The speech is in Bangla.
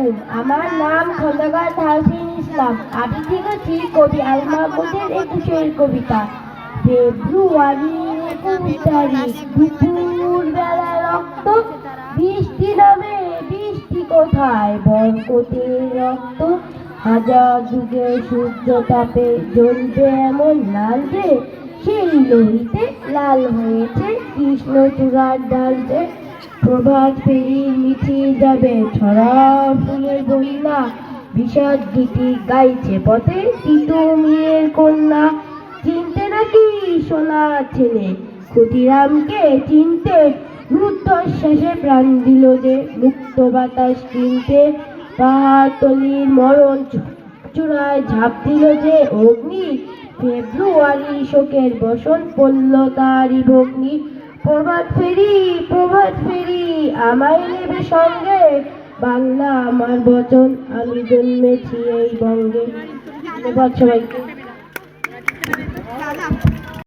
আলাইকুম। আমার নাম খন্দকার তাহসিন ইসলাম। আমি লিখেছি কবি আল মাহমুদের ২১-এর কবিতা। ফেব্রুয়ারির ২১ তারিখ দুপুর বেলায় রক্ত বৃষ্টি নামে, বৃষ্টি কোথায়? বরকতের রক্ত হাজার যুগের সূর্য তাপে জ্বলবে এমন লাল যে সেই লোহিতে লাল হয়েছে কৃষ্ণচূড়ার ডাল যে। প্রভাত ফেরির মিছিল যাবে ছড়া ফুলের বন্যা, বিষাদ গীতি গাইছে পথে তিতু মিয়ের কন্যা। চিনতে নাকি সোনার ছেলে ক্ষুদিরামকে? চিনতে রুদ্ধশ্বাসে প্রাণ দিল যে মুক্ত বাতাস কিনতে। পাহাড়তলির মরণ চূড়ায় ঝাঁপ দিল যে অগ্নি, ফেব্রুয়ারি শোকের বসন পড়ল তারই ভগ্নি। প্রভাত ফেরি, প্রভাত ফেরি আমায় নেবে সঙ্গে, বাংলা আমার বচন আমি জন্মেছি এই বঙ্গে। ধন্যবাদ সবাইকে।